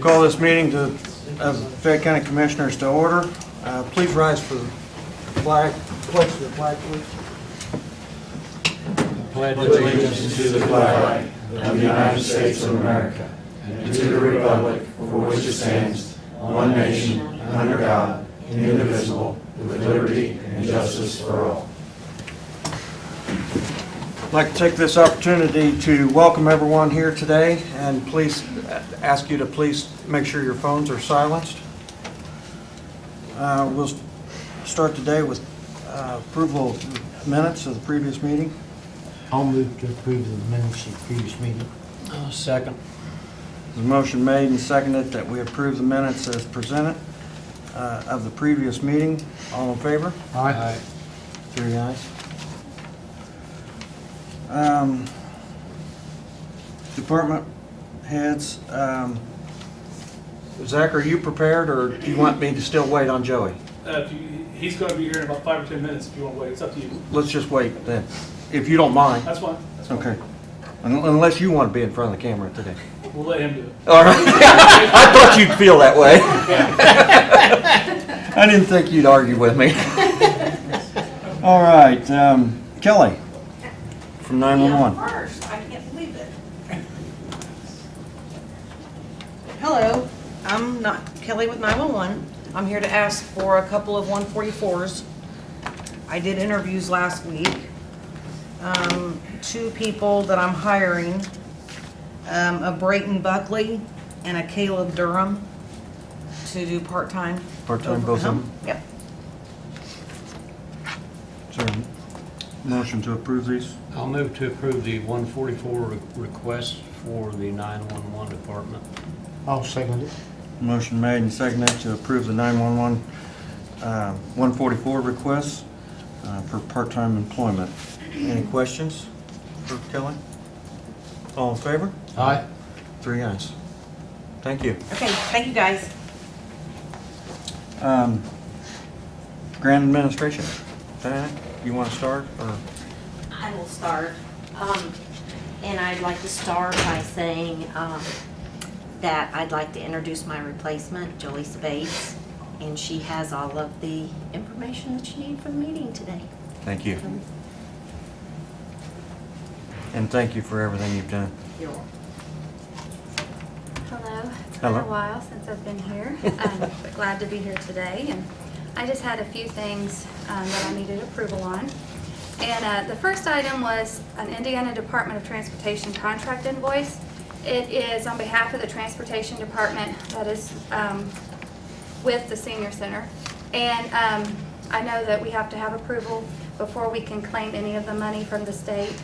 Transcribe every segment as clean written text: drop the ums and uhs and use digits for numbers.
Call this meeting of Fayette County Commissioners to order. Please rise for the flag. Pledge to the flag, please. Pledge allegiance to the flag of the United States of America and to the republic for which it stands, one nation, under God, indivisible, with liberty and justice for all. I'd like to take this opportunity to welcome everyone here today and please ask you to please make sure your phones are silenced. We'll start today with approval of minutes of the previous meeting. I'll move to approve the minutes of the previous meeting. Second. There's a motion made and seconded that we approve the minutes as presented of the previous meeting. All in favor? Aye. 3 ayes. Department heads. Zach, are you prepared, or do you want me to still wait on Joey? He's going to be here in about 5 or 10 minutes if you want to wait. It's up to you. Let's just wait then, if you don't mind. That's fine. Okay. Unless you want to be in front of the camera today. We'll let him do it. All right. I thought you'd feel that way. I didn't think you'd argue with me. All right, Kelly from 911. First, I can't believe it. Hello, I'm not Kelly with 911. I'm here to ask for a couple of 144s. I did interviews last week. 2 people that I'm hiring, a Brayton Buckley and a Caleb Durham to do part-time. Part-time, both of them? Yep. Is there a motion to approve these? I'll move to approve the 144 request for the 911 department. I'll second it. Motion made and seconded to approve the 911 144 requests for part-time employment. Any questions for Kelly? All in favor? Aye. 3 ayes. Thank you. Okay, thank you guys. Grant administration. Diana, you want to start, or? I will start, and I'd like to start by saying that I'd like to introduce my replacement, Jolie Spades, and she has all of the information that you need for the meeting today. Thank you. And thank you for everything you've done. You're welcome. Hello. It's Hello. been a while since I've been here. I'm glad to be here today. And I just had a few things that I needed approval on. And the first item was an Indiana Department of Transportation contract invoice. It is on behalf of the Transportation Department that is with the Senior Center. And I know that we have to have approval before we can claim any of the money from the state.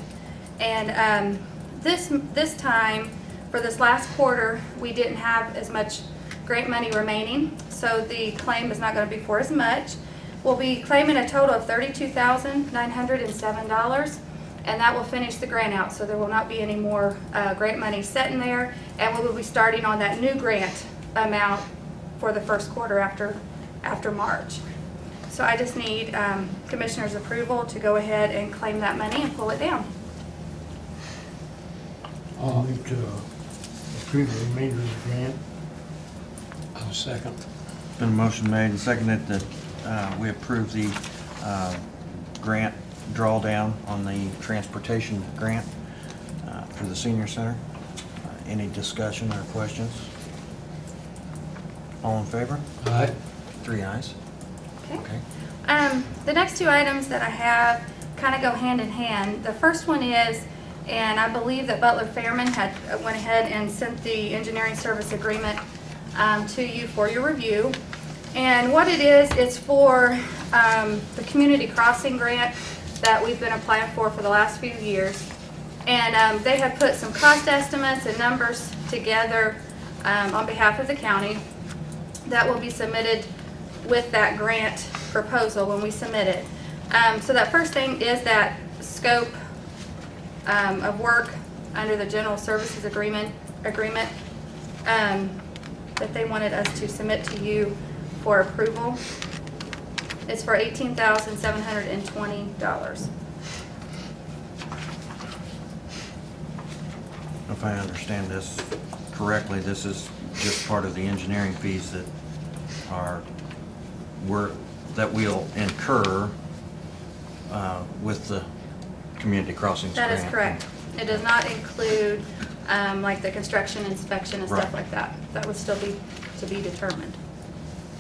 And this time, for this last quarter, we didn't have as much grant money remaining, so the claim is not going to be for as much. We'll be claiming a total of $32,907, and that will finish the grant out, so there will not be any more grant money sitting there, and we will be starting on that new grant amount for the first quarter after March. So I just need Commissioner's approval to go ahead and claim that money and pull it down. I'll move to approve the remainder of the grant. I'll second. Been a motion made and seconded that we approve the grant drawdown on the transportation grant for the Senior Center. Any discussion or questions? All in favor? Aye. 3 ayes. Okay. The next 2 items that I have kind of go hand in hand. The first one is, and I believe that Butler Fairman had went ahead and sent the engineering service agreement to you for your review. And what it is, it's for the community crossing grant that we've been applying for the last few years. And they have put some cost estimates and numbers together on behalf of the county that will be submitted with that grant proposal when we submit it. So that first thing is that scope of work under the general services agreement that they wanted us to submit to you for approval. It's for $18,720. If I understand this correctly, this is just part of the engineering fees that we'll incur with the community crossings That grant. is correct. It does not include, like the construction, inspection, and stuff Right. like that. That would still be to be determined.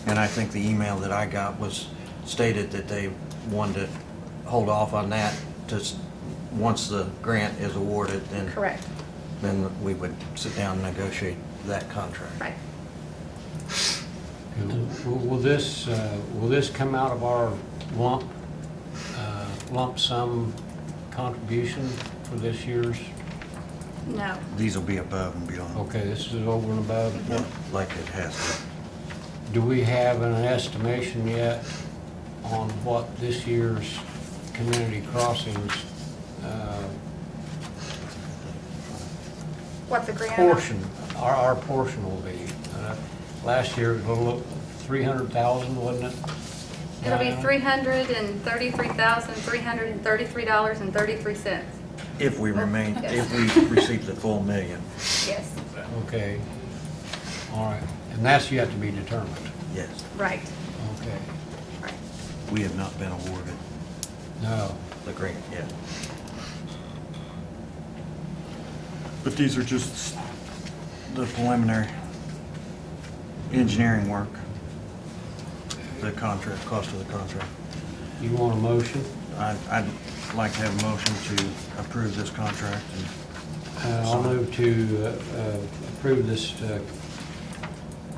And I think the email that I got was stated that they wanted to hold off on that once the grant is awarded, Correct, then we would sit down and negotiate that contract. right. Will this come out of our lump sum contribution for this year's? No. These will be above and beyond, Okay, this is over and above. like it has to. Do we have an estimation yet on what this year's community crossings What the grant? portion, our portion will be? Last year, it was a little 300,000, wasn't it? It'll be Diana? $333,333.33. If we receive the full million, Yes, Okay. All right. And that's yet to be determined. yes. right, Okay. right. We have not been awarded No. the grant yet. But these are just the preliminary engineering work, the contract, cost of the contract. You want a motion? I'd like to have a motion to approve this contract. I'll move to approve this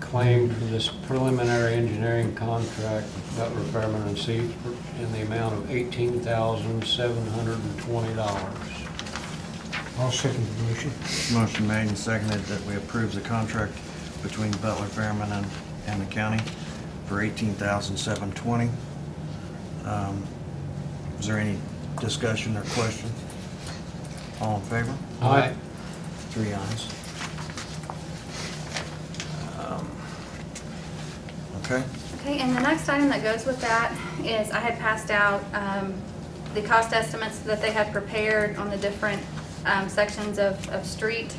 claim for this preliminary engineering contract with Butler Fairman and Seaver in the amount of $18,720. I'll second the motion. Motion made and seconded that we approve the contract between Butler Fairman and the county for $18,720. Is there any discussion or question? All in favor? Aye. 3 ayes. Okay, Okay, and the next item that goes with that is I had passed out the cost estimates that they had prepared on the different sections of street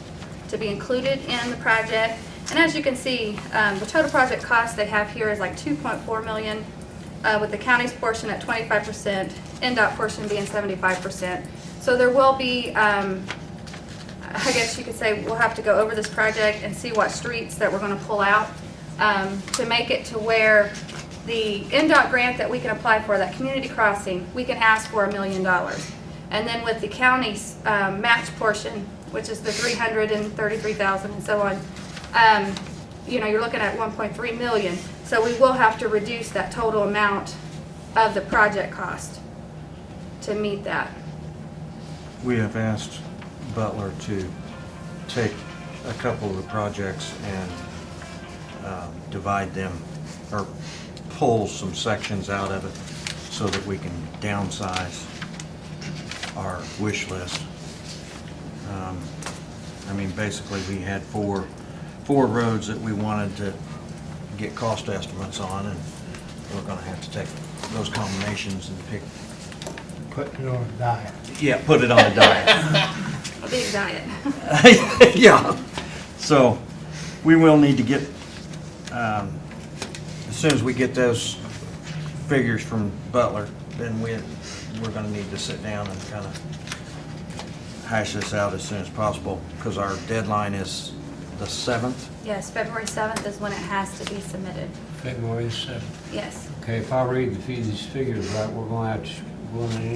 to be included in the project. And as you can see, the total project cost they have here is like $2.4 million, with the county's portion at 25%, NDOT portion being 75%. So there will be, I guess you could say, we'll have to go over this project and see what streets that we're going to pull out to make it to where the NDOT grant that we can apply for, that community crossing, we can ask for $1 million. And then with the county's match portion, which is the $333,000 and so on, you know, you're looking at 1.3 million. So we will have to reduce that total amount of the project cost to meet that. we have asked Butler to take a couple of the projects and divide them, or pull some sections out of it so that we can downsize our wish list. I mean, basically, we had four roads that we wanted to get cost estimates on, and we're gonna have to take those combinations and pick, Put it on a diet. yeah, put it on a diet. A big diet. Yeah, so we will need to get, as soon as we get those figures from Butler, then we're gonna need to sit down and kind of hash this out as soon as possible, because our deadline is the 7th. Yes, February 7th is when it has to be submitted. February 7th. Yes. Okay, if I read these figures right, we're gonna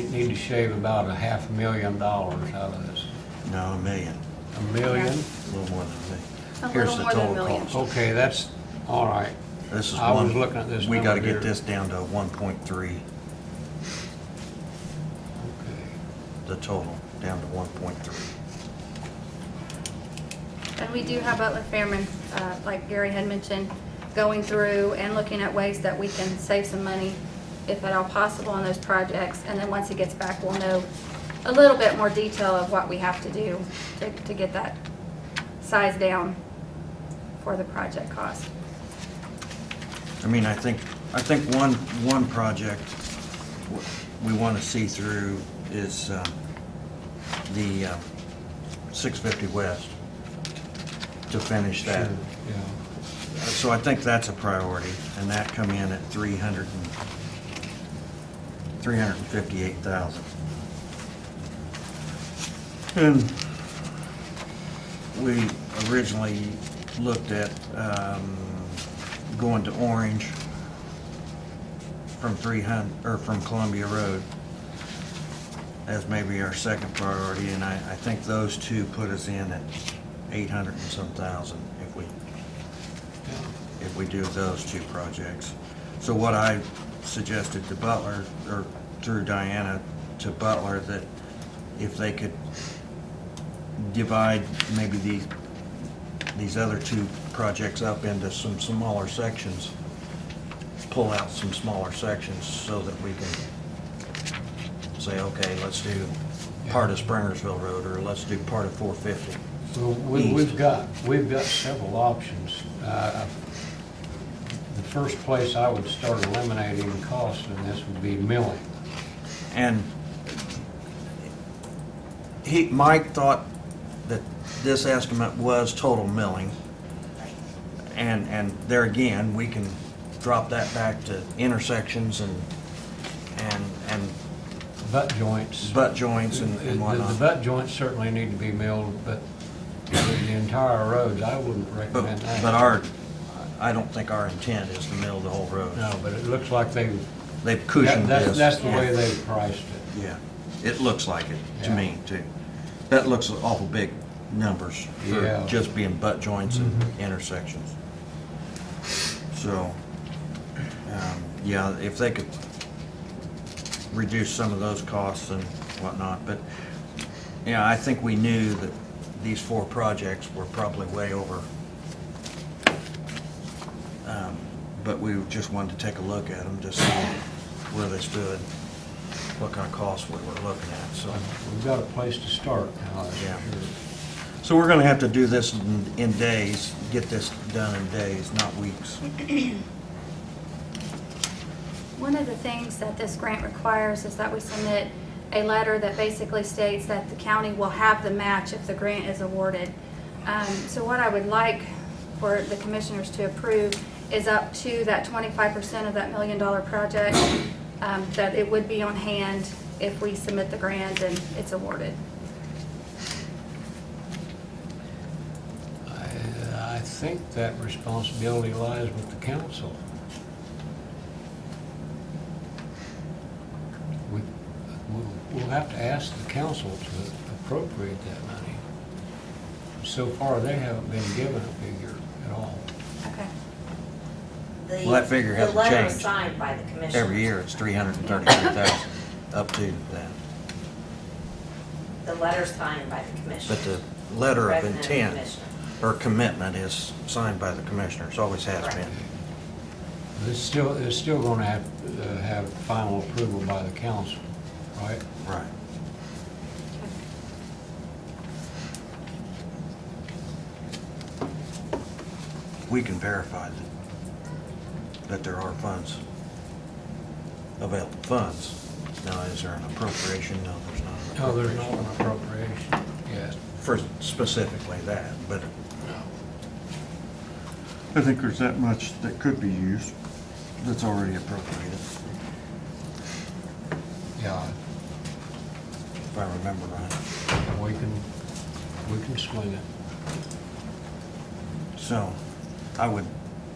need to shave about $500,000 out of this. No, $1 million, $1 million? a little more than $1 million. A Here's little the more than a total million. cost. Okay, that's, all right. This is I was one, looking at this we gotta number get here. this down to 1.3, Okay. the total, down to 1.3. And we do have Butler Fairman, like Gary had mentioned, going through and looking at ways that we can save some money, if at all possible, on those projects. And then once he gets back, we'll know a little bit more detail of what we have to do to get that size down for the project cost. I mean, I think one project we want to see through is the 650 West. to finish that. Sure, yeah. So I think that's a priority, and that come in at 358,000. And we originally looked at going to Orange from 300, or from Columbia Road as maybe our second priority, and I think those two put us in at 800 and some thousand if we do those two projects. So what I suggested to Butler, or through Diana to Butler, that if they could divide maybe these other two projects up into some smaller sections, pull out some smaller sections so that we can say, okay, let's do part of Springersville Road, or let's do part of 450. So we've got several options. The first place I would start eliminating costs in this would be milling. And Mike thought that this estimate was total milling. And there again, we can drop that back to intersections and Butt joints. butt joints and The whatnot. butt joints certainly need to be milled, but the entire roads, I wouldn't recommend that. But I don't think our intent is to mill the whole road. No, but it looks like they've Cushioned this. That's the way they've priced it. Yeah, it looks like it to Yeah. me too. That looks awful big numbers for Yeah. just being butt joints and Mhm. intersections. So, yeah, if they could reduce some of those costs and whatnot, but, yeah, I think we knew that these four projects were probably way over. But we just wanted to take a look at them, just see where they stood, what kind of costs we were looking at, so. We've got a place to start now, that's Yeah. for sure. So we're gonna have to do this in days, get this done in days, not weeks. One of the things that this grant requires is that we submit a letter that basically states that the county will have the match if the grant is awarded. So what I would like for the commissioners to approve is up to that 25% of that $1 million project, that it would be on hand if we submit the grant and it's awarded. I think that responsibility lies with the council. We'll have to ask the council to appropriate that money. So far, they haven't been given a figure at all. Okay. Well, that figure hasn't The letter is changed. signed by the commissioners. Every year, it's 333,000, up to that. The letter's signed by the But commissioners. the letter of President and intent commissioner. or commitment is signed by the commissioners, always has Correct. been. It's still going to have final approval by the council, right? Right. We can verify that there are funds, available funds. Now, is there an appropriation? No, there's not. an No, there's not appropriation. an appropriation yet. For specifically that, but No. I think there's that much that could be used that's already appropriated, Yeah, if I remember right. we can swing it. So I would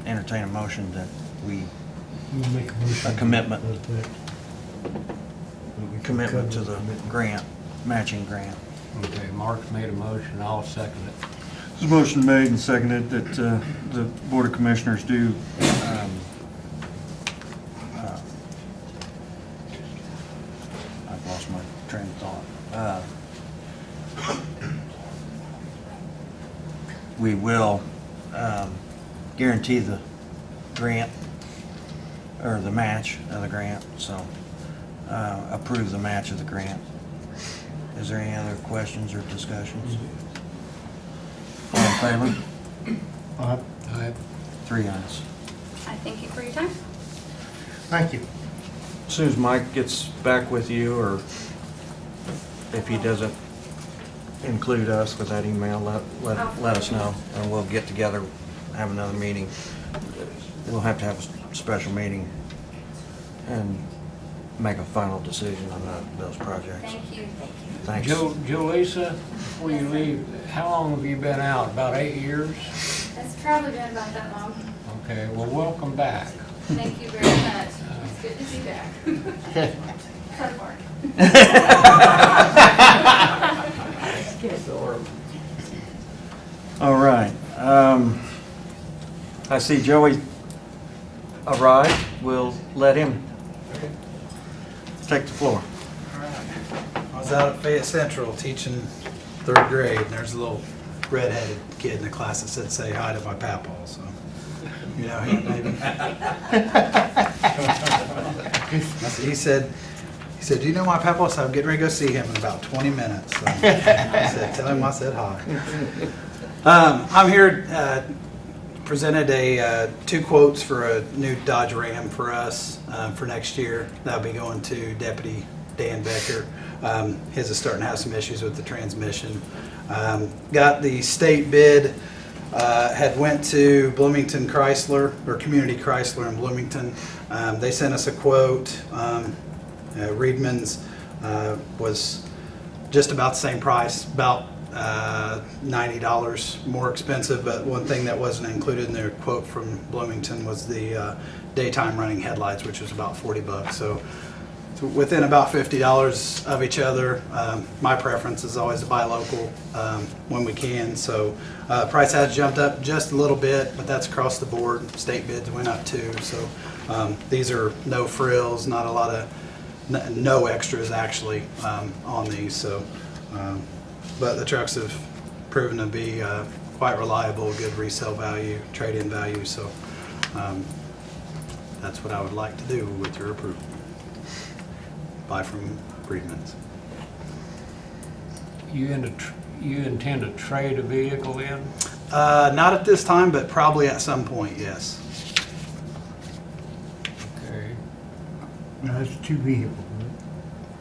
entertain a motion that we, We'll make a motion. A commitment. That we can commitment to cover the commitment. grant, matching grant. Okay, Mark made a motion, I'll second it. There's a motion made and seconded that the Board of Commissioners do I've lost my train of thought. We will guarantee the grant, or the match of the grant, so approve the match of the grant. Is there any other questions or discussions? All in favor? I- 3 ayes. I thank you for your time. Thank you. As soon as Mike gets back with you, or if he doesn't include us with that email, let us know, and we'll get together, have another meeting. We'll have to have a special meeting and make a final decision on those projects. Thank you. Thanks. Jolisa, before you leave, how long have you been out? About 8 years? It's probably been about that long. Okay, well, welcome back. Thank you very much. It's good to be back. So far. All right. I see Joey arrived. We'll let him take the floor. I was out at Fayette Central teaching 3rd grade, and there's a little redheaded kid in the class that said, "Say hi to my papaw," so, you know him, maybe. He said, "Do you know my papaw?" So I'm getting ready to go see him in about 20 minutes. So I said, "Tell him I said hi." I'm here, presented 2 quotes for a new Dodge Ram for us for next year. That'll be going to Deputy Dan Becker. His is starting to have some issues with the transmission. Got the state bid, had went to Bloomington Chrysler, or Community Chrysler in Bloomington. They sent us a quote. Reedman's was just about the same price, about $90 more expensive, but one thing that wasn't included in their quote from Bloomington was the daytime running headlights, which was about $40. So within about $50 of each other. My preference is always to buy local when we can. So price has jumped up just a little bit, but that's across the board. State bids went up too. So these are no frills, not a lot of no extras actually on these. So, but the trucks have proven to be quite reliable, good resale value, trade-in value. So that's what I would like to do with your approval. Buy from Freedman's. You intend to trade a vehicle in? Not at this time, but probably at some point, yes. Okay. Now, that's 2 vehicles, right?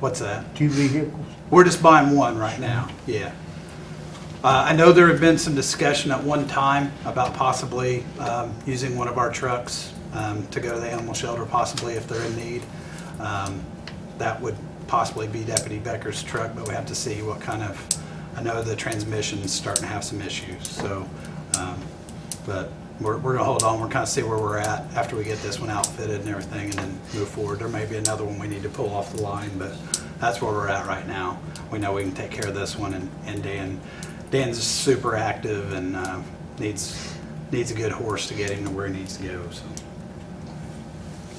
What's that? 2 vehicles? We're just buying one right now, yeah. I know there had been some discussion at one time about possibly using one of our trucks to go to the animal shelter, possibly if they're in need. That would possibly be Deputy Becker's truck, but we have to see what kind of, I know the transmission's starting to have some issues, so, but we're gonna hold on, we're kind of see where we're at after we get this one outfitted and everything, and then move forward. There may be another one we need to pull off the line, but that's where we're at right now. We know we can take care of this one, and Dan's super active and needs a good horse to get him to where he needs to go, so.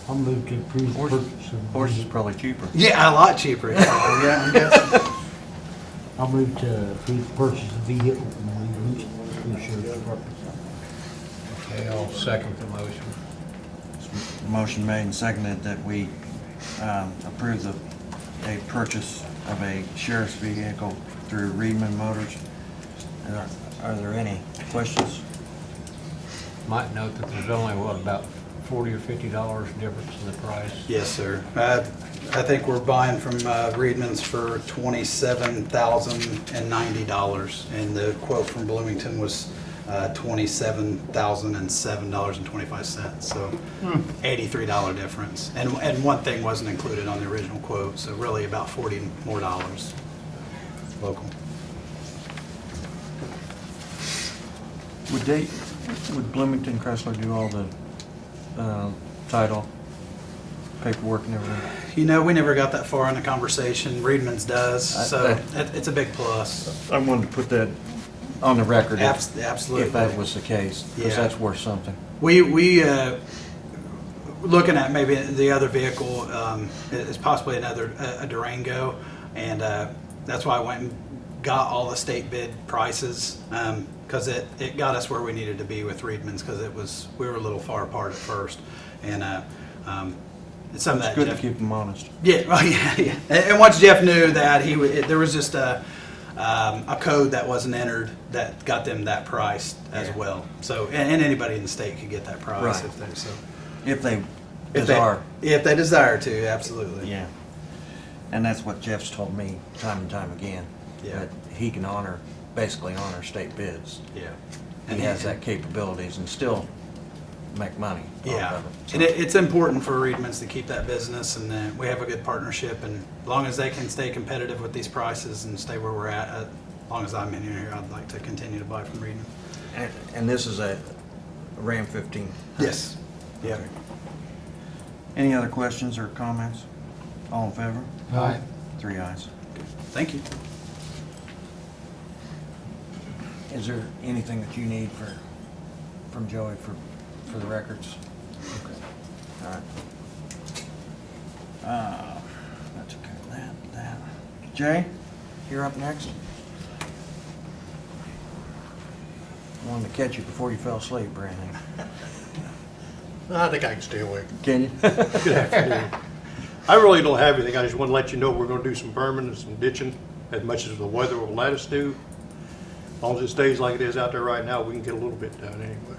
I'll move to approve the purchase of. Horse is probably cheaper. Yeah, a lot cheaper. Yeah, I'm guessing. I'll move to approve the purchase of the vehicle from the sheriff's department. Okay, I'll second the motion. Motion made and seconded that we approve a purchase of a sheriff's vehicle through Reedman Motors. Are there any questions? Might note that there's only, about $40 or $50 difference in the price. Yes, sir. I think we're buying from Reedman's for $27,090, and the quote from Bloomington was $27,007.25. So $83 difference. And one thing wasn't included on the original quote, so really about $40 more local. Would Bloomington Chrysler do all the title, paperwork and everything? You know, we never got that far in the conversation. Reedman's does, so it's a big plus. I wanted to put that on the record Absolutely. if that was the case, because Yeah. that's worth something. We looking at maybe the other vehicle is possibly a Durango, and that's why I went and got all the state bid prices, because it got us where we needed to be with Reedman's, because we were a little far apart at first, and it's something It's that good to Jeff, keep them honest. yeah, well, yeah. And once Jeff knew that there was just a code that wasn't entered that got them that price as well. So and anybody in the state could get that price Right. if they so. If they If desire. if they desire to, absolutely. Yeah. And that's what Jeff's told me time and time again. Yeah. That he can basically honor state bids. Yeah. He has that capabilities and still make money off Yeah, of it. so. and it's important for Reedman's to keep that business, and we have a good partnership, and as long as they can stay competitive with these prices and stay where we're at, as long as I'm in here, I'd like to continue to buy from Reedman. And this is a Ram 15. Yes. Yeah. Okay. Any other questions or comments? All in favor? Aye. 3 ayes. Thank you. Is there anything that you need from Joey for the records? Okay. All right. That's okay. That. Jay, you're up next. Wanted to catch you before you fell asleep or anything. I think I can stay awake. Can you? Good afternoon. I really don't have anything. I just want to let you know we're going to do some berming and some ditching as much as the weather will let us do. As long as it stays like it is out there right now, we can get a little bit done anyway.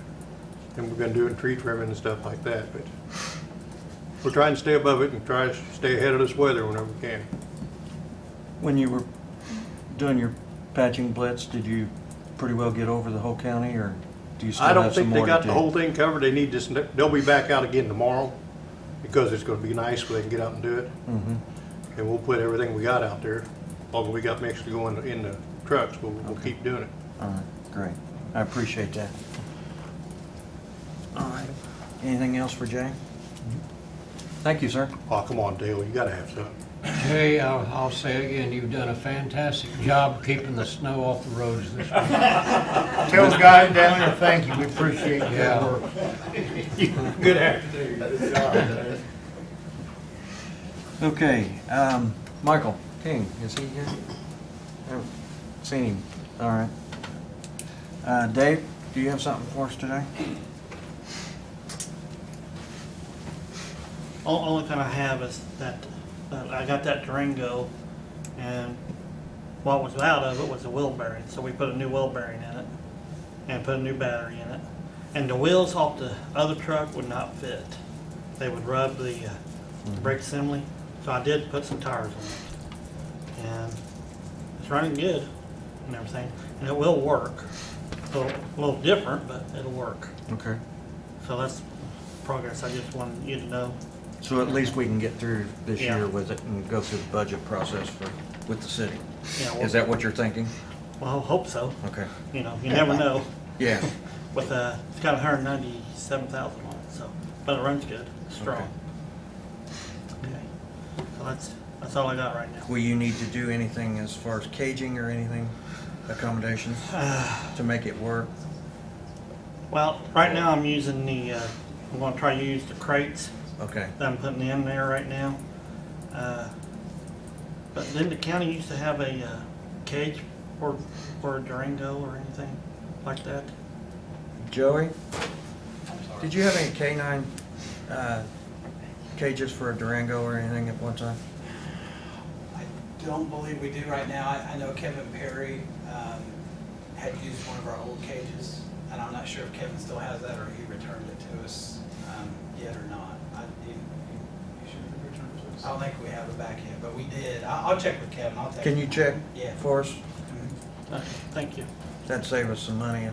And we're going to do tree trimming and stuff like that. But we're trying to stay above it and try to stay ahead of this weather whenever we can. When you were doing your patching blitz, did you pretty well get over the whole county, or do you still I don't have some think they more to got do? the whole thing covered. They need this. They'll be back out again tomorrow because it's going to be nice so they can get out and do it. Mhm. And we'll put everything we got out there. All we got mixed to go in the trucks, we'll keep doing it. All right, great. I appreciate that. All right. Anything else for Jay? Thank you, sir. Oh, come on, Dale, you gotta have something. Jay, I'll say again, you've done a fantastic job keeping the snow off the roads this week. Tell the guys down there, thank you, we appreciate your Yeah. work. Good afternoon. Okay, Michael King, is he here? I haven't seen him. All right. Dave, do you have something for us today? Only thing I have is that I got that Durango, and what was out of it was the wheel bearing. So we put a new wheel bearing in it and put a new battery in it. And the wheels off the other truck would not fit. They would rub the brake assembly. So I did put some tires on it. And it's running good and everything. And it will work. A little different, but it'll work. Okay. So that's progress I just wanted you to know. So at least we can get through this Yeah. year with it and go through the budget process with the city. Yeah, well- Is that what you're thinking? Well, I hope so. Okay. You know, you never know. Yeah. With it's got 197,000 on it, so but it runs good, strong. Okay. So that's all I got right now. Will you need to do anything as far as caging or anything, accommodations to make it work? Well, right now I'm using the. I'm going to try to use the crates Okay. that I'm putting in there right now. But then the county used to have a cage for a Durango or anything like that. Joey, did you have any K9 cages for a Durango or anything at one time? I don't believe we do right now. I know Kevin Perry had used one of our old cages, and I'm not sure if Kevin still has that or he returned it to us yet or not. I don't think we have it back yet, but we did. I'll check with Kevin. I'll text Can you him. check Yeah. for us? Okay, thank you. That'd save us some money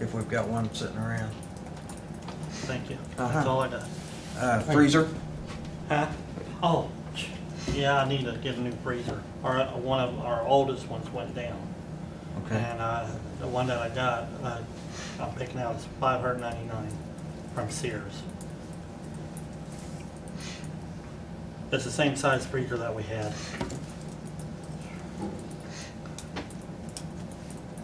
if we've got one sitting around. Thank you. Uh-huh. That's all I got. Freezer? Huh? Oh, yeah, I need to get a new freezer. One of our oldest ones went down. Okay. And the one that I got, I'm picking out is $599 from Sears. It's the same size freezer that we had.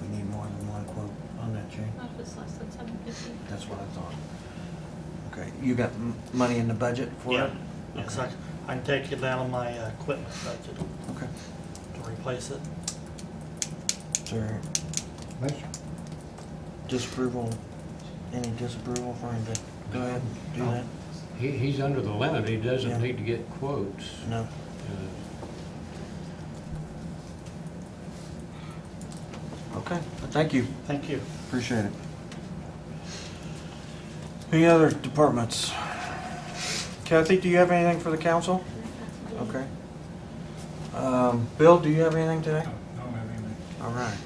We need more than one quote on that, Jane. Not if it's less than $750. That's what I thought. Okay, you got money in the budget for Yeah. it? Yes, I can take it out of my equipment budget Okay. to replace it. Is there disapproval, any disapproval for him to go ahead and do that? He's under the limit, he doesn't Yeah. need to get quotes. No? Okay, thank you. Thank you. Appreciate it. Any other departments? Kathy, do you have anything for the council? Okay. Bill, do you have anything today? All right.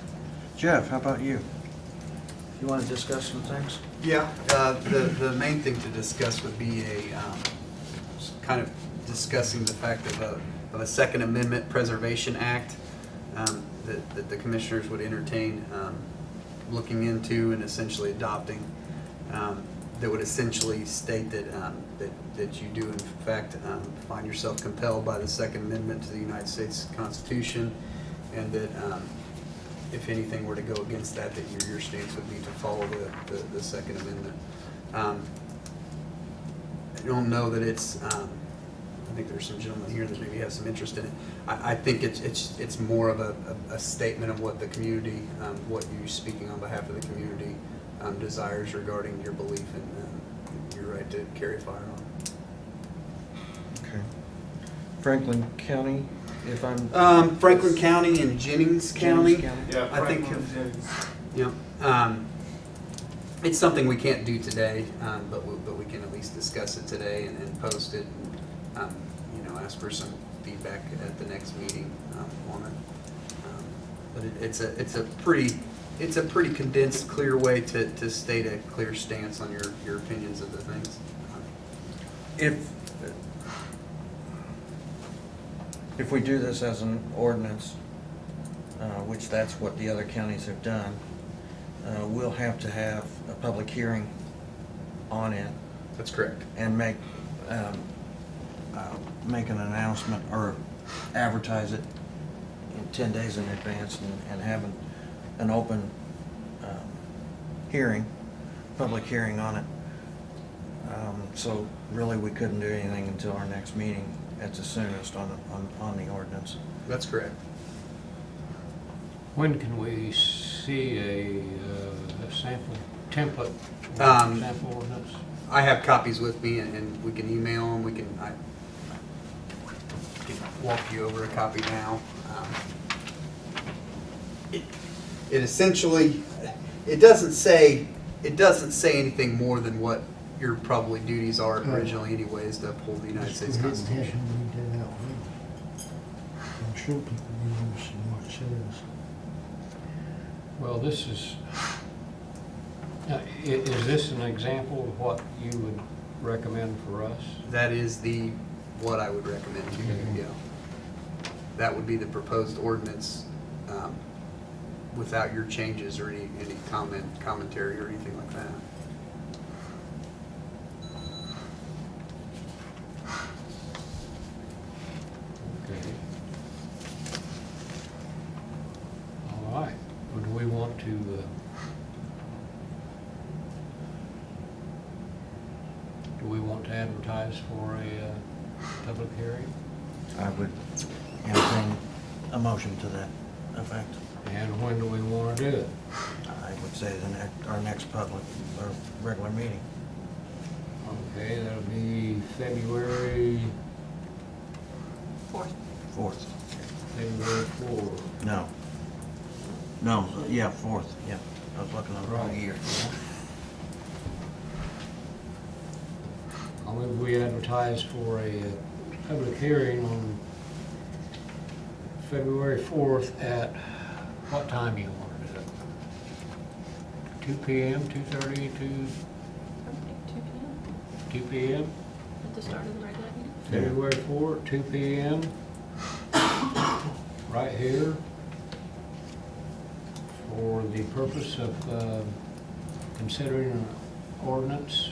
Jeff, how about you? You want to discuss some things? Yeah, the main thing to discuss would be kind of discussing the fact of a Second Amendment Preservation Act that the commissioners would entertain looking into and essentially adopting, that would essentially state that you do in fact find yourself compelled by the Second Amendment to the United States Constitution, and that if anything were to go against that, your stance would be to follow the Second Amendment. I don't know that it's, I think there's some gentlemen here that maybe have some interest in it. I think it's more of a statement of what the community, what you speaking on behalf of the community desires regarding your belief in your right to carry a firearm. Okay. Franklin County, if I'm... Franklin County and Jennings County. Yeah, I think, it's something we can't do today, but we can at least discuss it today and post it, and, ask for some feedback at the next meeting on it. But it's a pretty condensed, clear way to state a clear stance on your opinions of the things. If we do this as an ordinance, which that's what the other counties have done, we'll have to have a public hearing on it. That's correct. And make an announcement or advertise it in 10 days in advance and have an open hearing, public hearing on it. So really we couldn't do anything until our next meeting at the soonest on the ordinance. That's correct. When can we see a sample template, sample ordinance? I have copies with me, and we can email them. I can walk you over a copy now. It essentially, it doesn't say anything more than what your probably duties are originally anyway, is to uphold the United States Constitution. I'm sure people will understand what it says. Well, this is this an example of what you would recommend for us? That is what I would recommend to you, yeah. That would be the proposed ordinance, without your changes or any commentary or anything like that. Okay. All right. Would we want to advertise for a public hearing? I would entertain a motion to that effect. And when do we want to do it? I would say our next public or regular meeting. Okay, that'll be February 4th. 4th. February 4th. No, yeah, 4th, yeah. I was looking at the wrong year. I'll move we advertise for a public hearing on February 4th at what time do you want it? 2 p.m., 2:30, 2 p.m. 2 p.m.? At the start of the regular meeting? February 4th, 2 p.m. Right here for the purpose of considering an ordinance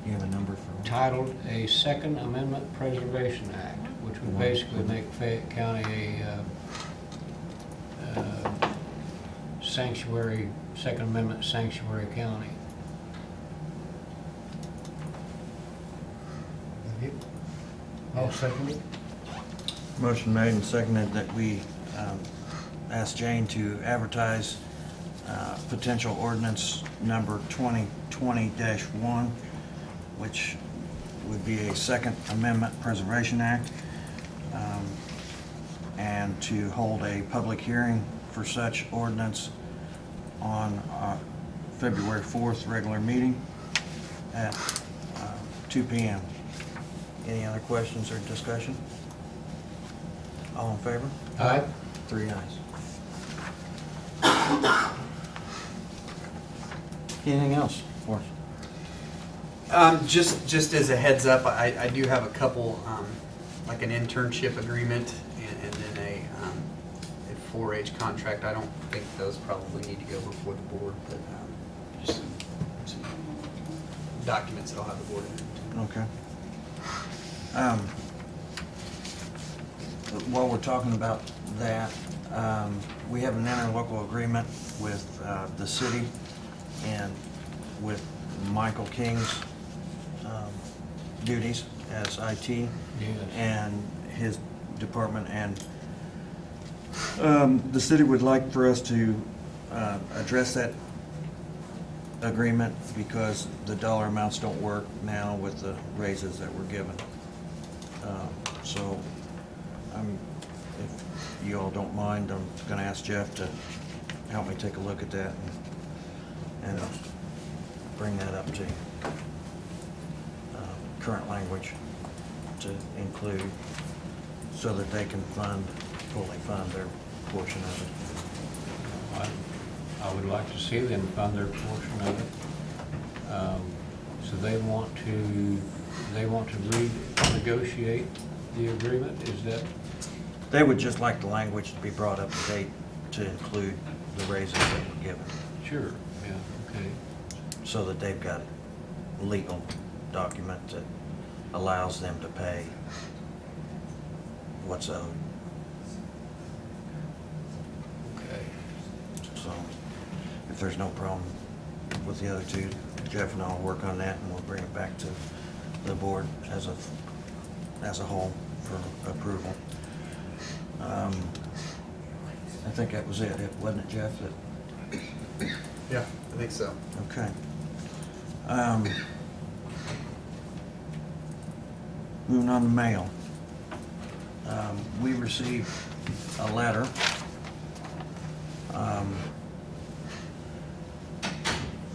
You have a number for? titled a Second Amendment Preservation Act, which would basically make Fayette County a sanctuary, Second Amendment sanctuary county. I'll second it. Motion made and seconded that we ask Jane to advertise potential ordinance number 2020-1, which would be a Second Amendment Preservation Act, and to hold a public hearing for such ordinance on February 4th regular meeting at 2 p.m. Any other questions or discussion? All in favor? Aye. 3 ayes. Anything else for us? Just as a heads up, I do have a couple, like an internship agreement and then a 4-H contract. I don't think those probably need to go before the board, but just some documents that I'll have the board in. Okay. While we're talking about that, we have an interlocal agreement with the city and with Michael King's duties as IT Yes. and his department, and the city would like for us to address that agreement because the dollar amounts don't work now with the raises that we're given. So if you all don't mind, I'm gonna ask Jeff to help me take a look at that and bring that up to current language to include so that they can fully fund their portion of it. I would like to see them fund their portion of it. So they want to renegotiate the agreement, is that? They would just like the language to be brought up to date to include the raises that were given, Sure, yeah, okay. so that they've got a legal document that allows them to pay what's owed. Okay. So if there's no problem with the other two, Jeff and I will work on that and we'll bring it back to the board as a whole for approval. I think that was it, wasn't it, Jeff? Yeah, I think so. Okay. Moving on to mail. We received a letter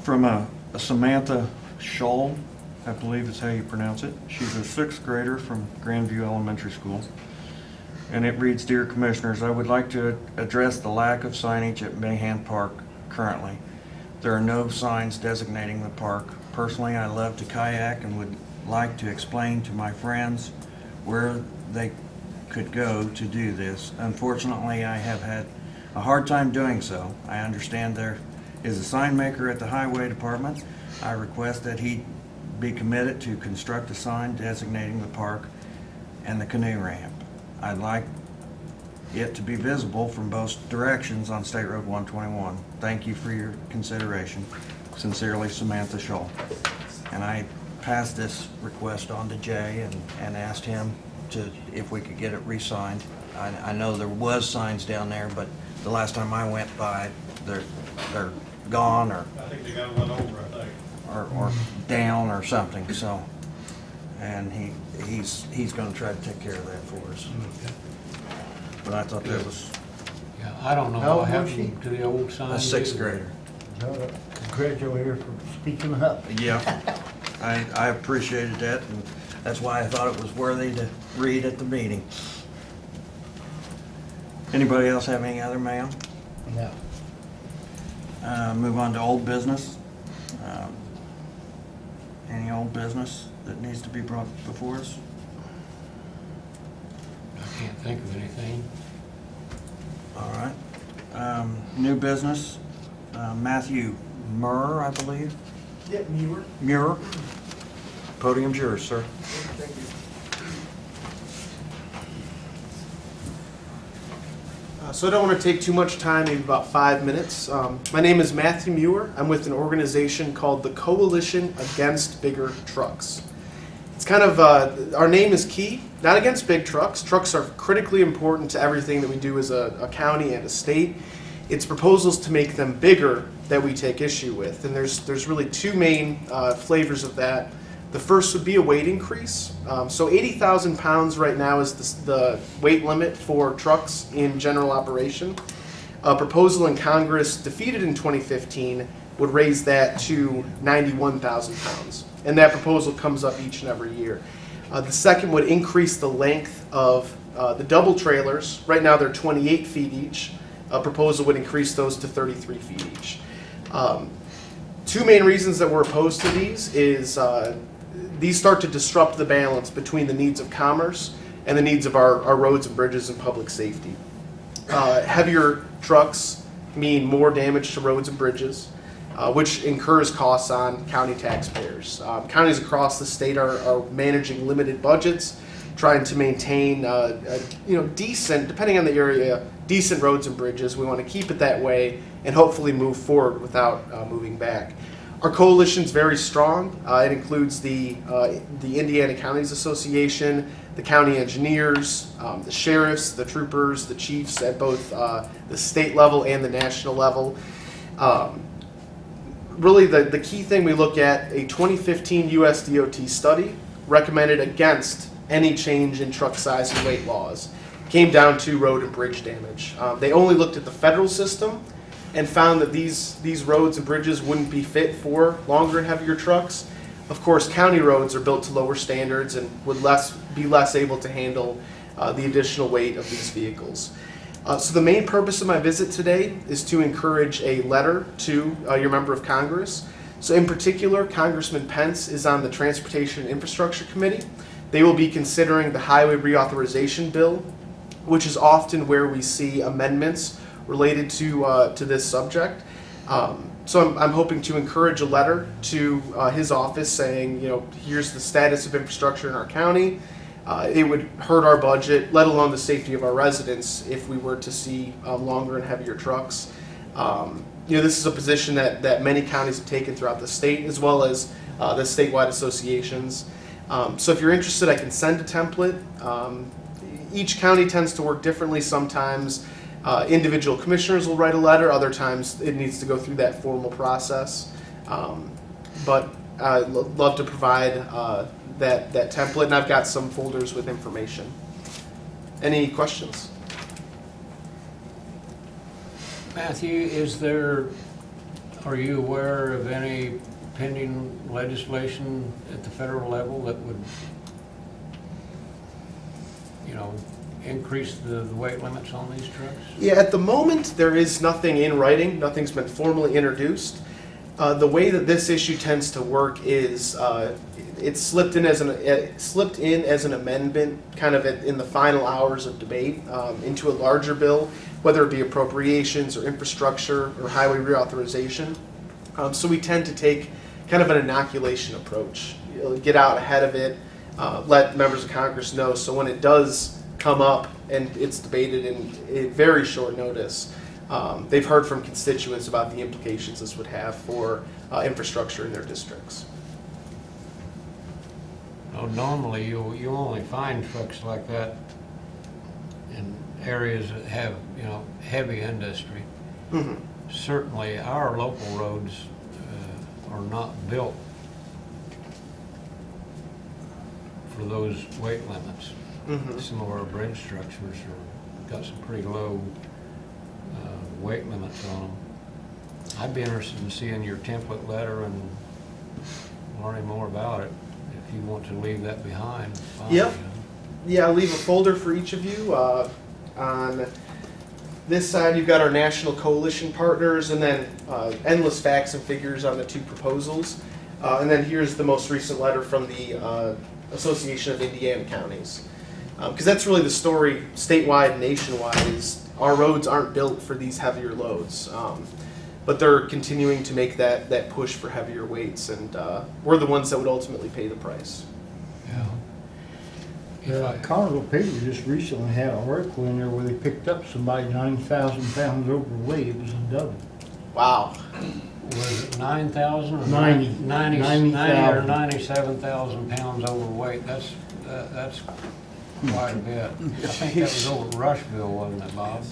from a Samantha Scholl, I believe is how you pronounce it. She's a 6th grader from Grandview Elementary School. And it reads, Dear Commissioners, I would like to address the lack of signage at Mahan Park currently. There are no signs designating the park. Personally, I love to kayak and would like to explain to my friends where they could go to do this. Unfortunately, I have had a hard time doing so. I understand there is a sign maker at the Highway Department. I request that he be committed to construct a sign designating the park and the canoe ramp. I'd like it to be visible from both directions on State Road 121. Thank you for your consideration. Sincerely, Samantha Scholl. And I passed this request on to Jay and asked him if we could get it re-signed. I know there was signs down there, but the last time I went by, they're gone or I think they got one over, I think. or down or something, so. And he's gonna try to take care of that for us. But I thought that was Yeah, I don't know How what old was happened to the old sign. a 6th grader. Congratulate her for speaking up. Yeah, I appreciated that, and that's why I thought it was worthy to read at the meeting. Anybody else have any other mail? No. Move on to old business. Any old business that needs to be brought before us? I can't think of anything. All right. New business, Matthew Murr, I believe. Yep, Muir. Muir. Podium's yours, sir. Thank you. So I don't want to take too much time, maybe about 5 minutes. My name is Matthew Muir. I'm with an organization called the Coalition Against Bigger Trucks. It's kind of, our name is key, not against big trucks. Trucks are critically important to everything that we do as a county and a state. It's proposals to make them bigger that we take issue with. And there's really two main flavors of that. The first would be a weight increase. So 80,000 pounds right now is the weight limit for trucks in general operation. A proposal in Congress defeated in 2015 would raise that to 91,000 pounds. And that proposal comes up each and every year. The second would increase the length of The double trailers, right now they're 28 feet each. A proposal would increase those to 33 feet each. Two main reasons that we're opposed to these is these start to disrupt the balance between the needs of commerce and the needs of our roads and bridges and public safety. Heavier trucks mean more damage to roads and bridges, which incurs costs on county taxpayers. Counties across the state are managing limited budgets, trying to maintain decent, depending on the area, decent roads and bridges. We want to keep it that way and hopefully move forward without moving back. Our coalition's very strong. It includes the Indiana Counties Association, the county engineers, the sheriffs, the troopers, the chiefs at both the state level and the national level. Really, the key thing we look at, a 2015 US DOT study recommended against any change in truck size and weight laws. Came down to road and bridge damage. They only looked at the federal system and found that these roads and bridges wouldn't be fit for longer and heavier trucks. Of course, county roads are built to lower standards and would be less able to handle the additional weight of these vehicles. So the main purpose of my visit today is to encourage a letter to your member of Congress. So in particular, Congressman Pence is on the Transportation and Infrastructure Committee. They will be considering the Highway Reauthorization Bill, which is often where we see amendments related to this subject. So I'm hoping to encourage a letter to his office saying, here's the status of infrastructure in our county. It would hurt our budget, let alone the safety of our residents, if we were to see longer and heavier trucks. This is a position that many counties have taken throughout the state, as well as the statewide associations. So if you're interested, I can send a template. Each county tends to work differently. Sometimes individual commissioners will write a letter. Other times it needs to go through that formal process. But I'd love to provide that template, and I've got some folders with information. Any questions? Matthew, are you aware of any pending legislation at the federal level that would, increase the weight limits on these trucks? Yeah, at the moment there is nothing in writing. Nothing's been formally introduced. The way that this issue tends to work is it slipped in as an amendment, kind of in the final hours of debate, into a larger bill, whether it be appropriations or infrastructure or highway reauthorization. So we tend to take kind of an inoculation approach. Get out ahead of it, let members of Congress know, so when it does come up and it's debated in very short notice, they've heard from constituents about the implications this would have for infrastructure in their districts. Well, normally you only find trucks like that in areas that have heavy industry. Mm-hmm. Certainly our local roads are not built for those weight limits. Mm-hmm. Some of our bridge structures got some pretty low weight limits on them. I'd be interested in seeing your template letter and learning more about it. If you want to leave that behind, fine. Yep. Yeah, I'll leave a folder for each of you. On this side, you've got our national coalition partners, and then endless facts and figures on the two proposals. And then here's the most recent letter from the Association of Indiana Counties. Because that's really the story statewide and nationwide, is our roads aren't built for these heavier loads. But they're continuing to make that push for heavier weights, and we're the ones that would ultimately pay the price. Yeah. Connersville paper just recently had an article in there where they picked up somebody 9,000 pounds overweight. It was in Dublin. Wow. Was it 9,000 or 90. 90 90,000. or 97,000 pounds overweight? That's quite a bit. I think that was over at Rushville, wasn't it, Bob?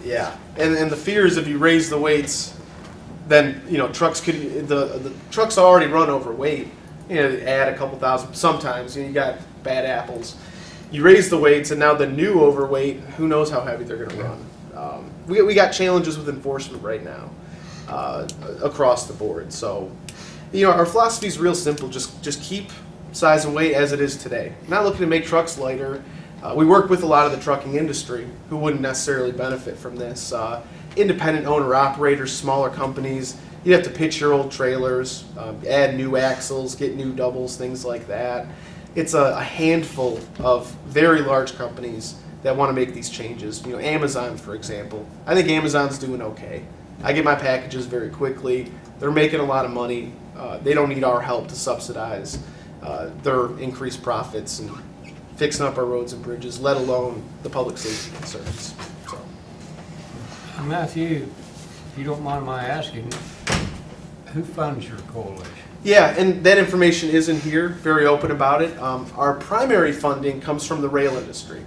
Yeah, and the fear is if you raise the weights, then trucks could the trucks already run overweight. Add a couple thousand. Sometimes you got bad apples. You raise the weights, and now the new overweight, who knows how heavy they're going to run. We got challenges with enforcement right now across the board. So, our philosophy is real simple. Just keep size and weight as it is today. Not looking to make trucks lighter. We work with a lot of the trucking industry who wouldn't necessarily benefit from this. Independent owner-operators, smaller companies, you have to pitch your old trailers, add new axles, get new doubles, things like that. It's a handful of very large companies that want to make these changes. You know, Amazon, for example. I think Amazon's doing okay. I get my packages very quickly. They're making a lot of money. They don't need our help to subsidize their increased profits and fixing up our roads and bridges, let alone the public safety concerns. So. Matthew, if you don't mind my asking, who funds your coalition? Yeah, and that information is in here, very open about it. Our primary funding comes from the rail industry.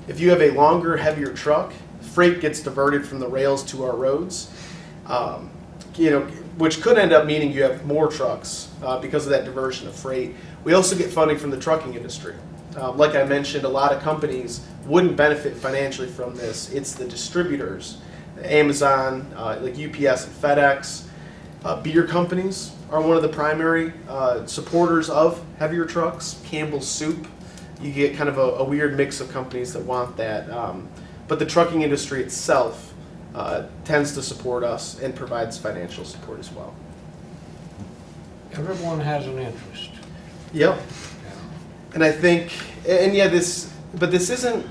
If you have a longer, heavier truck, freight gets diverted from the rails to our roads, which could end up meaning you have more trucks because of that diversion of freight. We also get funding from the trucking industry. Like I mentioned, a lot of companies wouldn't benefit financially from this. It's the distributors, Amazon, like UPS and FedEx. Beer companies are one of the primary supporters of heavier trucks. Campbell's Soup, you get kind of a weird mix of companies that want that. But the trucking industry itself tends to support us and provides financial support as well. Everyone has an interest. Yep. And I think, but this isn't,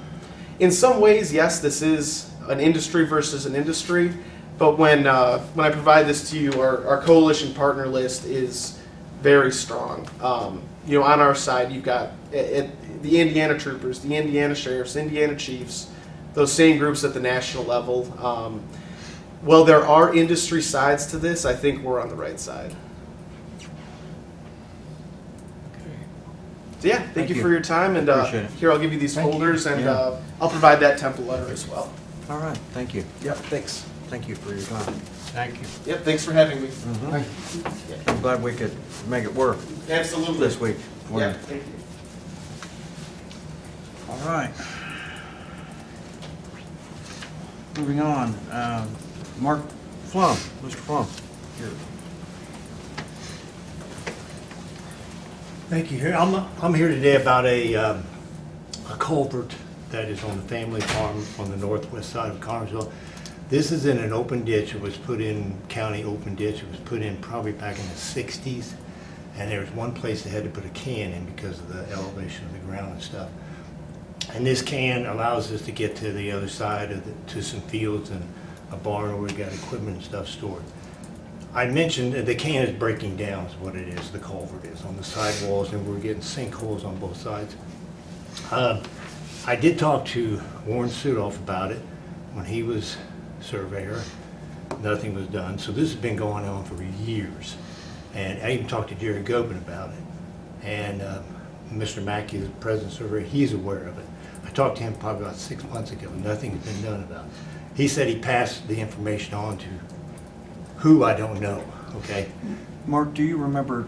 in some ways, yes, this is an industry versus an industry. But when I provide this to you, our coalition partner list is very strong. On our side, you've got the Indiana Troopers, the Indiana Sheriffs, Indiana Chiefs, those same groups at the national level. While there are industry sides to this, I think we're on the right side. So yeah, thank you for your time, and Appreciate it. here I'll give you these folders, and Yeah. I'll provide that template letter as well. All right, thank you. Yep, thanks. Thank you for your time. Thank you. Yep, thanks for having me. I'm glad we could make it work Absolutely. this week. for Yeah, you. thank you. All right. Moving on, Mark Flum, Mr. Flum. Here. Thank you. I'm here today about a culvert that is on the family farm on the northwest side of Connersville. This is in an open ditch. It was put in county open ditch. It was put in probably back in the 60s. And there was one place they had to put a can in because of the elevation of the ground and stuff. And this can allows us to get to the other side to some fields and a barn where we got equipment and stuff stored. I mentioned that the can is breaking down is what it is, the culvert is, on the sidewalls, and we're getting sinkholes on both sides. I did talk to Warren Sudoff about it when he was surveyor. Nothing was done. So this has been going on for years. And I even talked to Jerry Gobin about it. And Mr. Mackey, the president surveyor, he's aware of it. I talked to him probably about 6 months ago. Nothing has been done about it. He said he passed the information on to who I don't know, okay? Mark, do you remember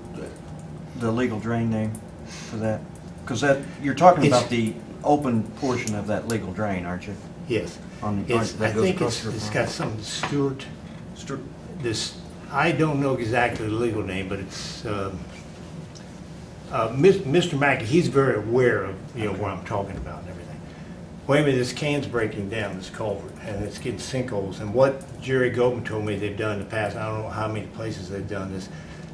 the legal drain name for that? Because you're talking about the open portion of that legal drain, aren't you? Yes. That I goes think across your it's farm. got some Stewart, I don't know exactly the legal name, but it's, Mr. Mackey, he's very aware of, what I'm talking about and everything. Wait a minute, this can's breaking down, this culvert, and it's getting sinkholes. And what Jerry Gobin told me they've done in the past, I don't know how many places they've done this,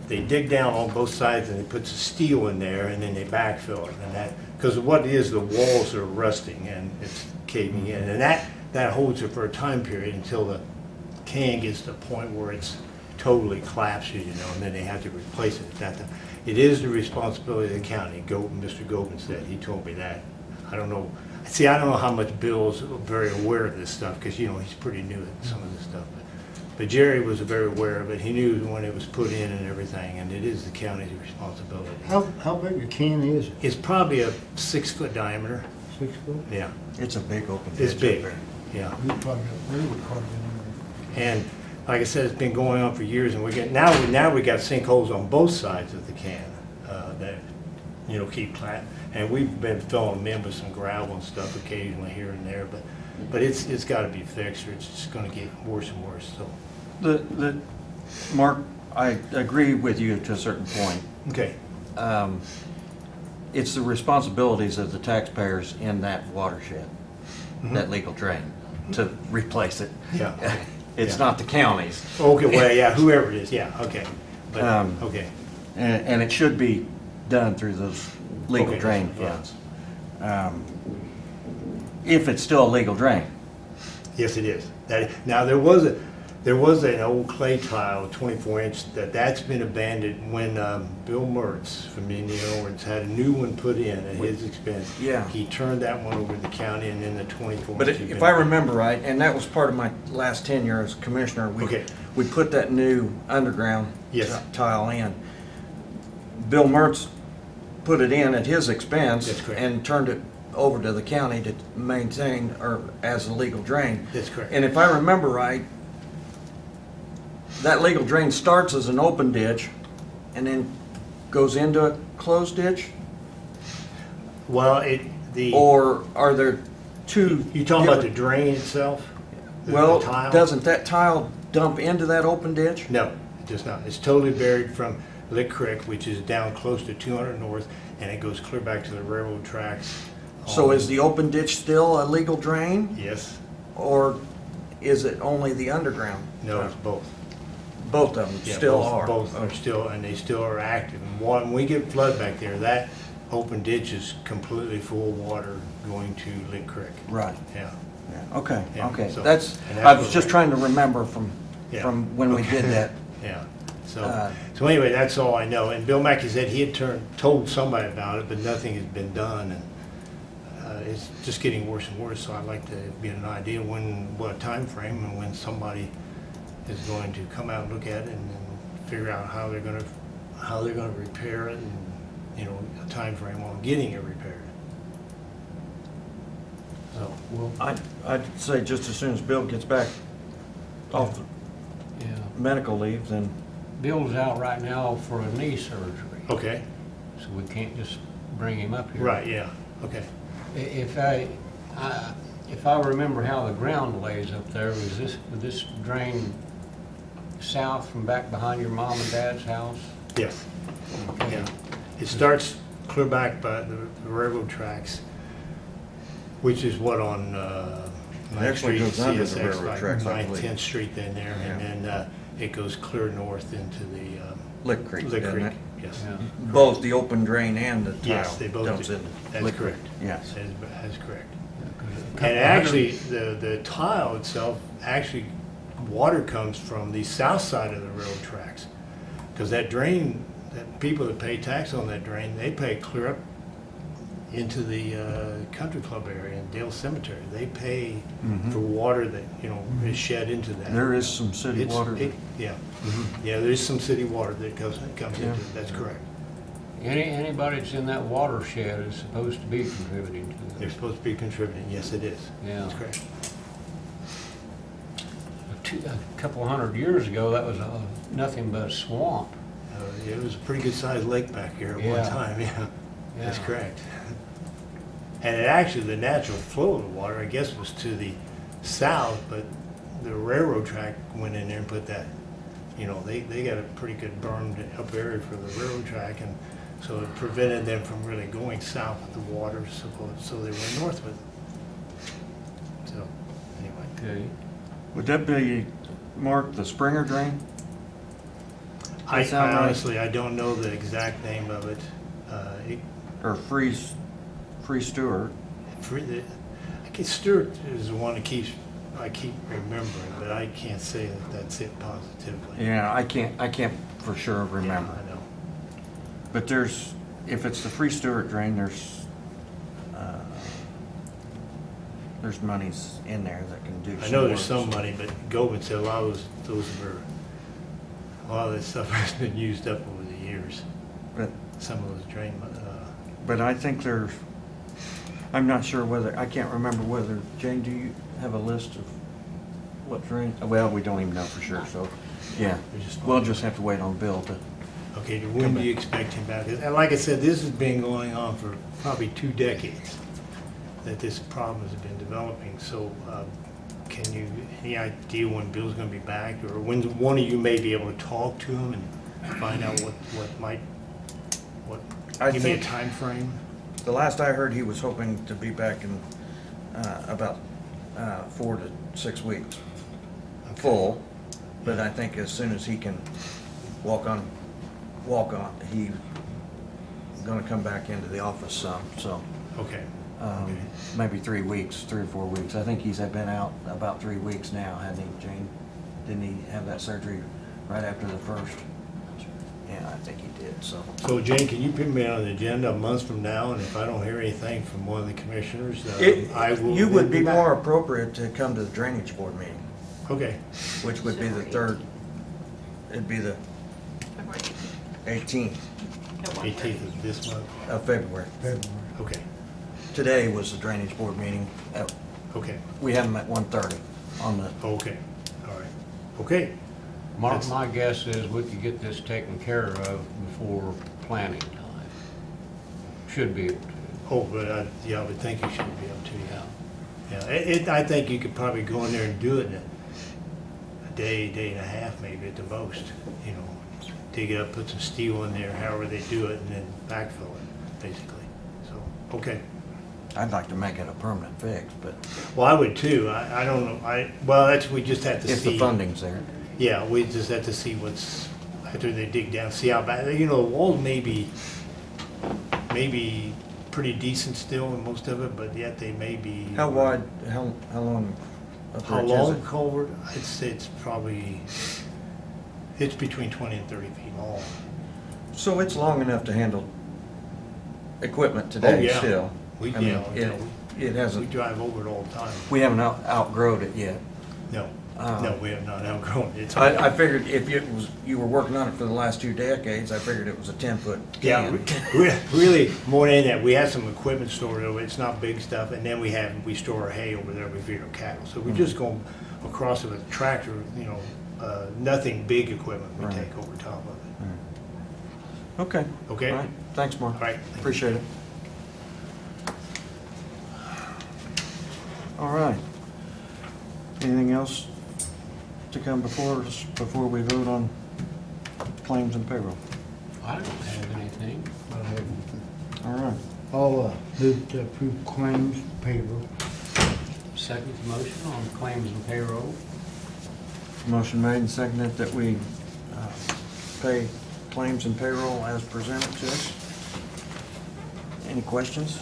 they dig down on both sides and they put some steel in there and then they backfill it. And that, because what it is, the walls are rusting and it's caving in. And that holds it for a time period until the can gets to the point where it's totally collapses, and then they have to replace it at that time. It is the responsibility of the county. Mr. Gobin said, he told me that. I don't know. See, I don't know how much Bill's very aware of this stuff because, he's pretty new at some of this stuff. But Jerry was very aware of it. He knew when it was put in and everything, and it is the county's responsibility. How big a can is it? It's probably a 6-foot diameter. 6 foot? Yeah. It's a big open ditch. It's big, up there. yeah. You probably got really carved in there. And like I said, it's been going on for years, and now we got sinkholes on both sides of the can that keep flat. And we've been filling them in with some gravel and stuff occasionally here and there, but it's got to be fixed, or it's just going to get worse and worse. So, Mark, I agree with you to a certain point. Okay. it's the responsibilities of the taxpayers in that watershed, that legal drain, to replace it. Yeah. It's Yeah. not the county's. Okay, well, yeah, whoever it is, yeah, okay. But, Um, okay, And it should be done through those legal Okay, drain yeah. funds. If it's still a legal drain. yes, it is. Now, there was an old clay tile, 24-inch, that's been abandoned when Bill Mertz from Indian Orleans had a new one put in at his expense. Yeah. He turned that one over to the county, and then the 24-inch. But if I remember right, and that was part of my last tenure as commissioner, Okay. we put that new underground Yes. tile in. Bill Mertz put it in at his expense. That's correct. And turned it over to the county to maintain, or as a legal drain. That's correct. And if I remember right, that legal drain starts as an open ditch and then goes into a closed ditch? Well, Or are there two? You talking about the different- drain itself? The Well, tile? doesn't that tile dump into that open ditch? No, it does not. It's totally buried from Lick Creek, which is down close to 200 North, and it goes clear back to the railroad tracks. So is the open ditch still a legal drain? Yes. Or is it only the underground? No, it's both. Both of them Yeah, still both- are? Both are still, and they still are active. And when we get flood back there, that open ditch is completely full of water going to Lick Creek. Right. Yeah. Yeah, okay, Yeah, okay. so- That's, and I that's was what just we- trying to remember from Yeah. when we did that. Yeah. So, Uh, so anyway, that's all I know. And Bill Mackey said he had told somebody about it, but nothing has been done. And it's just getting worse and worse. So I'd like to get an idea what time frame, and when somebody is going to come out and look at it and then figure out how they're going to repair it, and a time frame on getting it repaired. So I'd say just as soon as Bill gets back off Yeah. medical leave, then Bill's out right now for a knee surgery, okay, so we can't just bring him up here. right, yeah, okay. If I remember how the ground lays up there, would this drain south from back behind your mom and dad's house? Yes. Yeah. It starts clear back by the railroad tracks, which is what on actually goes under the CSX, railroad like tracks, I 9th, believe. 10th Street then there, and then it goes clear north into the Lick Creek, Lick doesn't Creek, it? yes. Yeah. Both the open drain and the tile Yes, they both dumps do. into That's Lick Creek. correct. Yes. That's correct. Couple And actually, the tile itself, actually, water comes from the south side of the railroad tracks. Because that drain, that people that pay tax on that drain, they pay clear up into the country club area and Dale Cemetery. They pay for water that, is shed into that. There is some city It's- water. Yeah, yeah, there is some city water that comes Yeah. into it, that's correct. Anybody that's in that watershed is supposed to be contributing to They're it. supposed to be contributing, yes, it is. Yeah. That's correct. A couple hundred years ago, that was nothing but a swamp. It was a pretty good sized lake back here at one Yeah. time, yeah. That's Yeah. correct. And it actually, the natural flow of the water, I guess, was to the south, but the railroad track went in there and put that, they got a pretty good bermed up area for the railroad track, and so it prevented them from really going south with the water, so they went north with it. So, anyway. Okay. Would that be, Mark, the Springer drain? I sound right? honestly, I don't know the exact name of it. Or Free Stewart? Stewart is the one that I keep remembering, but I can't say that that's it positively. Yeah, I can't for sure remember. Yeah, I know. But if it's the Free Stewart drain, there's monies in there that can do some I know there's work. some money, but Govan said a lot of that stuff has been used up over the years. But Some of those drain, But I think I'm not sure I can't remember whether, Jane, do you have a list of what drain? Well, we don't even know for sure, so, yeah. We'll just have to wait on Bill to, okay, when do you expect him back? And like I said, this has been going on for probably 2 decades, that this problem has been developing. So any idea when Bill's gonna be back, or when one of you may be able to talk to him and find out what give me a think- time frame? The last I heard, he was hoping to be back in about 4 to 6 weeks, full. But I think as soon as he can walk on, he's gonna come back into the office some, so. Okay. Maybe 3 weeks, 3 or 4 weeks. I think he's been out about 3 weeks now, hasn't he, Jane? Didn't he have that surgery right after the first? Yeah, I think he did, so. So Jane, can you put me on the agenda a month from now, and if I don't hear anything from one of the commissioners, I will. You would then be back? more appropriate to come to the drainage board meeting, Okay, which would be the third, it'd be the 18th 18th of this month. of February. Okay, Today was the drainage board meeting. okay, We have them at 1:30 on the, okay, all right, okay. Mark, my guess is we could get this taken care of before planning time. Should be able to. Oh, but yeah, I would think you should be able to, yeah. I think you could probably go in there and do it in a day, day and a half, maybe at the most, you know. Dig it up, put some steel in there, however they do it, and then backfill it, basically, so, okay. I'd like to make it a permanent fix, but Well, I would too, I don't know, well, we just have to see. if the funding's there. Yeah, we just have to see what's, after they dig down, see how bad, you know, the wall may be pretty decent still in most of it, but yet they may be. How wide, how long a How bridge is long it? culvert? I'd say it's probably, it's between 20 and 30 feet long. So it's long enough to handle equipment today yeah. still? We, I mean, yeah, it we hasn't, drive over it all the time. we haven't outgrown it yet. No, Uh, no, we have not outgrown it. It's I figured if you were working on it for the last 2 decades, I figured it was a 10-foot Yeah, can. really, more than that, we have some equipment stored over, it's not big stuff, and then we store our hay over there, we feed our cattle. So we just go across it with a tractor, you know, nothing big equipment we Right. take over top of it. Okay. Okay? All right. Thanks, Mark. All right. Appreciate it. All right. Anything else to come before us, before we vote on claims and payroll? I don't have anything. All right. I'll move to approve claims payroll. Second motion on claims and payroll. Motion made and seconded that we pay claims and payroll as presented to us. Any questions?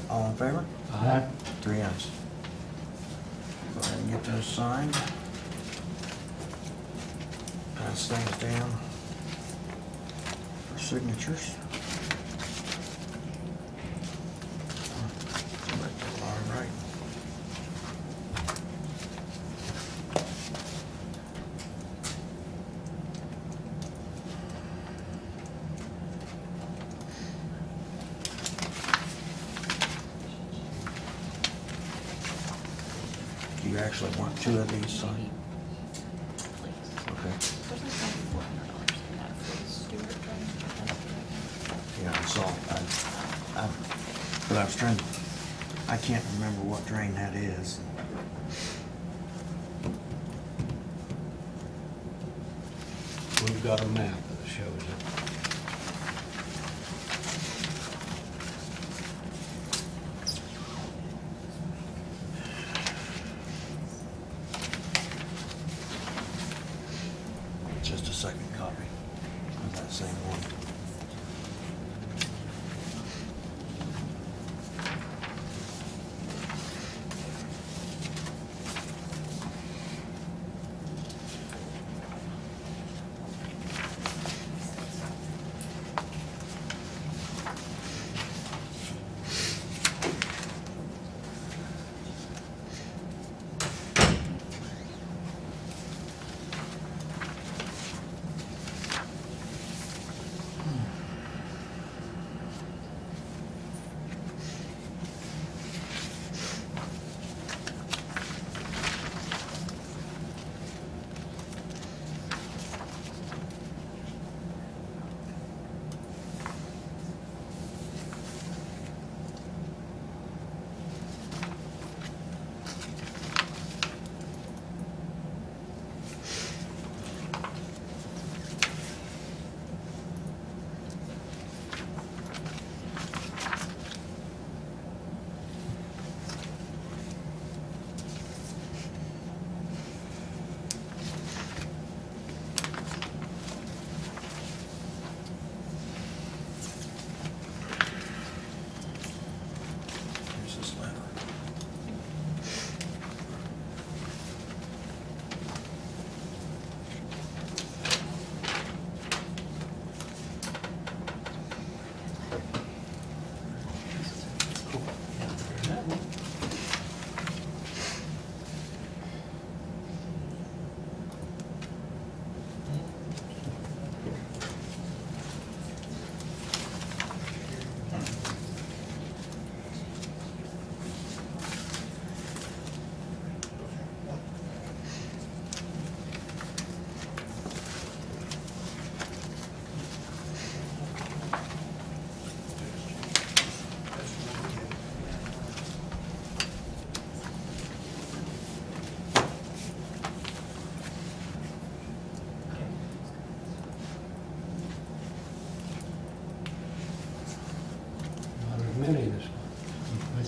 All in favor? Aye. 3 ayes. Go ahead and get those signed. Pass things down for signatures. All right. Do you actually want 2 of these signed? Okay. Yeah, I saw, but I was trying, I can't remember what drain that is. We've got a map that shows it. Just a second copy of that same one.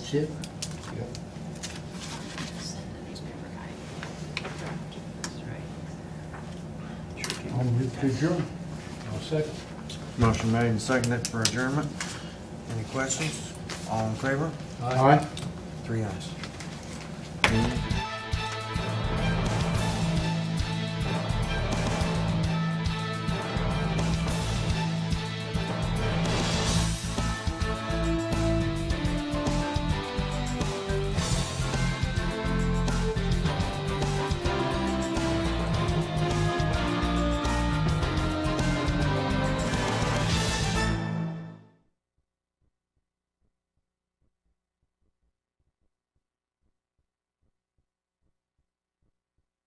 That's it. I'll move to adjourn. I'll second. Motion made and seconded for adjournment. Any questions? All in favor? Aye. 3 ayes.